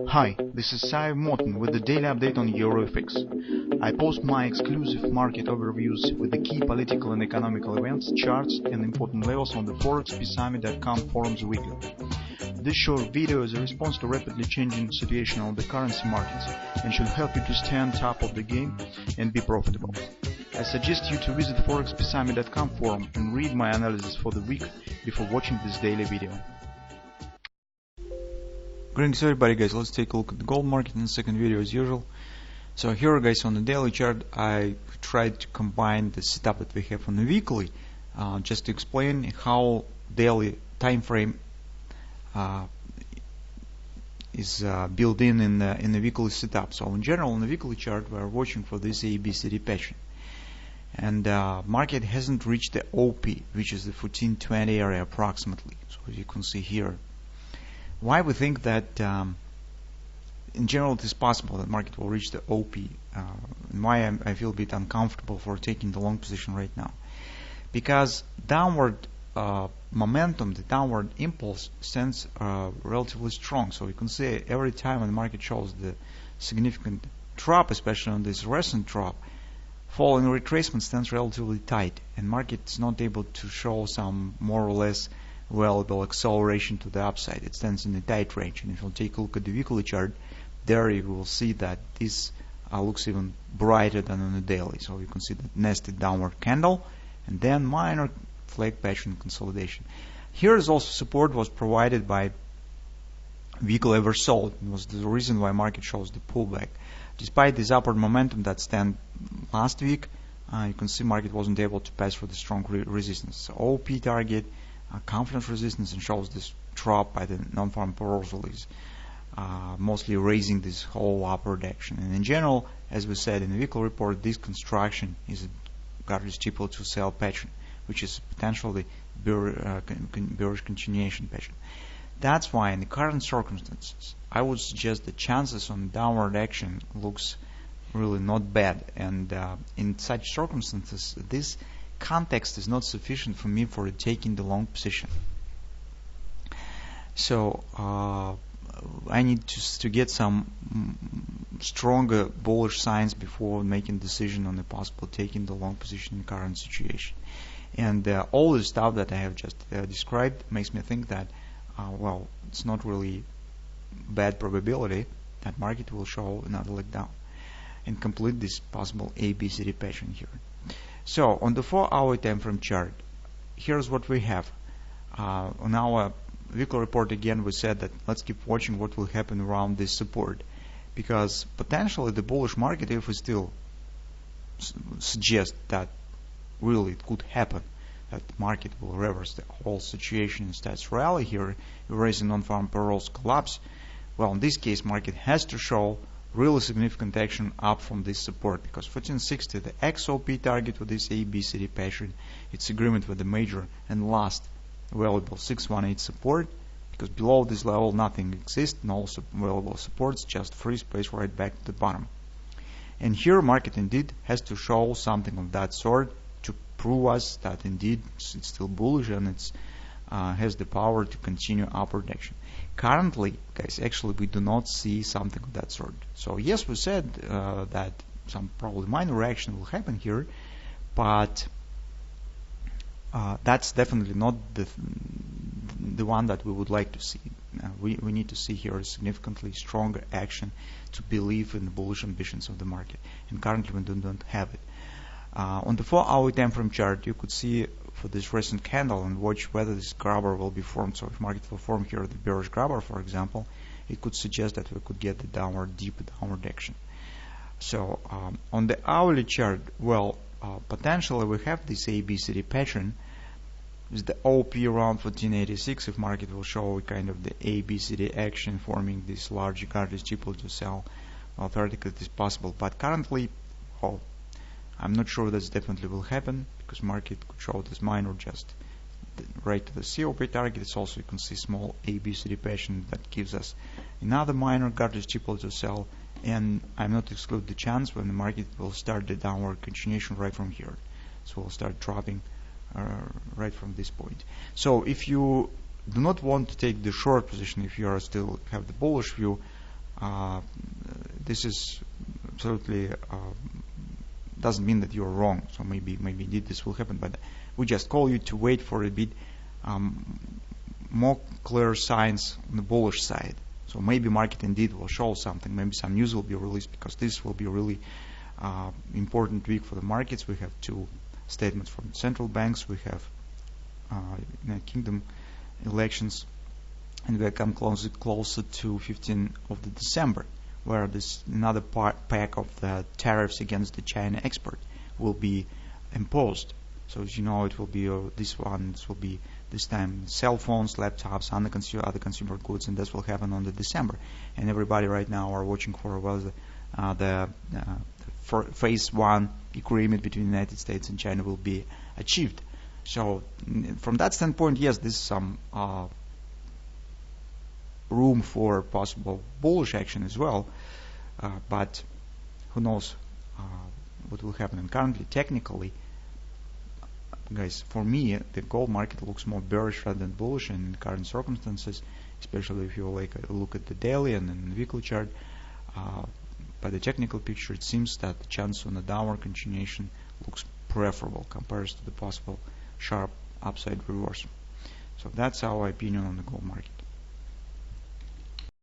Hi, this is Sive Morten with the daily update on EuroFX. I post my exclusive market overviews with the key political and economical events, charts and important levels on the ForexPeaceArmy.com forums weekly. This short video is a response to rapidly changing situation on the currency markets and should help you to stay on top of the game and be profitable. I suggest you to visit ForexPeaceArmy.com forum and read my analysis for the week before watching this daily video. Greetings everybody guys, let's take a look at the gold market in the second video as usual. So here guys, on the daily chart I tried to combine the setup that we have on the weekly just to explain how daily time frame is built in the weekly setup. So in general on the weekly chart we are watching for this ABCD pattern, and market hasn't reached the OP, which is the 1420 area approximately. So as you can see here, why we think that in general it is possible that market will reach the OP, and why I feel a bit uncomfortable for taking the long position right now, because downward momentum, the downward impulse stands relatively strong. So you can see every time when the market shows the significant drop, especially on this recent drop, following retracement stands relatively tight, and market is not able to show some more or less valuable acceleration to the upside. It stands in a tight range, and if you take a look at the weekly chart, there you will see that this looks even brighter than on the daily. So you can see the nested downward candle and then minor flag pattern consolidation. Here is also support was provided by weekly oversold. It was the reason why market shows the pullback. Despite this upward momentum that stand last week, you can see market wasn't able to pass through the strong resistance. So OP target, confidence resistance, and shows this drop by the non-farm payrolls release, mostly raising this whole upward action. And in general, as we said in the weekly report, this construction is a garbage triple to sell pattern, which is potentially bearish continuation pattern. That's why in the current circumstances I would suggest the chances on downward action looks really not bad, and in such circumstances this context is not sufficient for me for taking the long position. So I need to get some stronger bullish signs before making decision on the possible taking the long position in current situation. And all the stuff that I have just described makes me think that well, it's not really bad probability that market will show another leg down and complete this possible ABCD pattern here. So on the 4-hour time frame chart, here's what we have. On our weekly report again we said that let's keep watching what will happen around this support, because potentially the bullish market, if we still suggest that really it could happen, that the market will reverse the whole situation and starts rally here, erasing non-farm payrolls collapse, well in this case market has to show really significant action up from this support, because 1460, the XOP target with this ABCD pattern, its agreement with the major and last valuable 618 support, because below this level nothing exists, no valuable supports, just free space right back to the bottom. And here market indeed has to show something of that sort to prove us that indeed it's still bullish and it's has the power to continue upward action. Currently, guys, actually we do not see something of that sort. So yes, we said that some probably minor action will happen here, but that's definitely not the one that we would like to see. We need to see here a significantly stronger action to believe in the bullish ambitions of the market, and currently we don't have it. On the 4-hour time frame chart, you could see for this recent candle and watch whether this grabber will be formed. So if market will form here the bearish grabber, for example, it could suggest that we could get the deep downward action. So on the hourly chart, well, potentially we have this ABCD pattern with the OP around 1486. If market will show kind of the ABCD action forming this large garbage triple to sell, well, theoretically it is possible, but currently, well, I'm not sure that definitely will happen, because market could show this minor just right to the COP target. It's also, you can see small ABCD pattern that gives us another minor garbage triple to sell, and I'm not exclude the chance when the market will start the downward continuation right from here. So we'll start dropping right from this point. So if you do not want to take the short position, if you are still have the bullish view, this is absolutely doesn't mean that you're wrong. So maybe indeed this will happen, but we just call you to wait for a bit more clear signs on the bullish side. So maybe market indeed will show something. Maybe some news will be released, because this will be a really important week for the markets. We have two statements from central banks. We have United Kingdom elections, and we come closer to 15th of the December, where this another pack of the tariffs against the China export will be imposed. So as you know, it will be this will be this time cell phones, laptops, other consumer goods, and this will happen on the December. And everybody right now are watching for whether the phase 1 agreement between the United States and China will be achieved. So from that standpoint, yes, this is some room for possible bullish action as well, but who knows what will happen. And currently, technically, guys, for me, the gold market looks more bearish rather than bullish in current circumstances, especially if you look at the daily and the weekly chart. By the technical picture, it seems that the chance on a downward continuation looks preferable compared to the possible sharp upside reversal. So that's our opinion on the gold market.